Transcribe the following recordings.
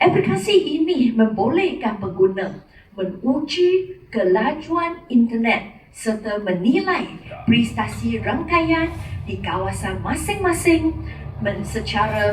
Aplikasi ini membolehkan pengguna menguji kelajuan internet serta menilai prestasi rangkaian di kawasan masing-masing secara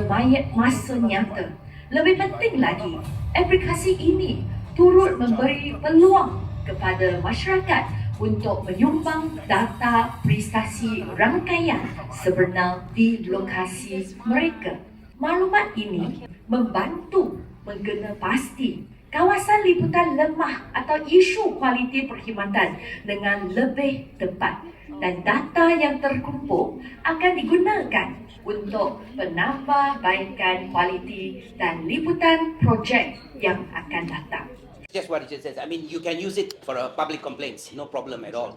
masa nyata. Lebih penting lagi, aplikasi ini turut memberi peluang kepada masyarakat untuk menyumbang data prestasi rangkaian sebenar di lokasi mereka. Maklumat ini membantu menggena pasti kawasan liputan lemah atau isu kualiti perkhidmatan dengan lebih tepat, dan data yang terkumpul akan digunakan untuk penambahbaikan kualiti dan liputan projek yang akan datang. Just what it just says. I mean, you can use it for public complaints, no problem at all.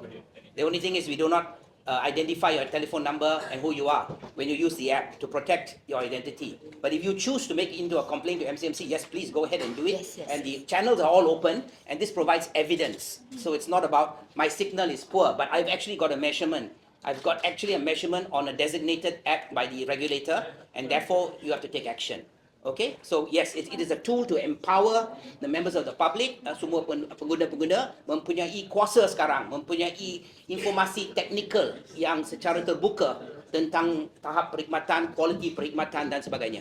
The only thing is we do not identify your telephone number and who you are when you use the app to protect your identity. But if you choose to make it into a complaint to MCMC, yes, please go ahead and do it. Yes. And the channels are all open, and this provides evidence. So it's not about my signal is poor, but I've actually got a measurement. I've got actually a measurement on a designated app by the regulator, and therefore you have to take action. Okay, so yes, it is a tool to empower the members of the public. Semua pengguna-pengguna mempunyai kuasa sekarang, mempunyai informasi teknikal yang secara terbuka tentang tahap perkhidmatan, kualiti perkhidmatan dan sebagainya.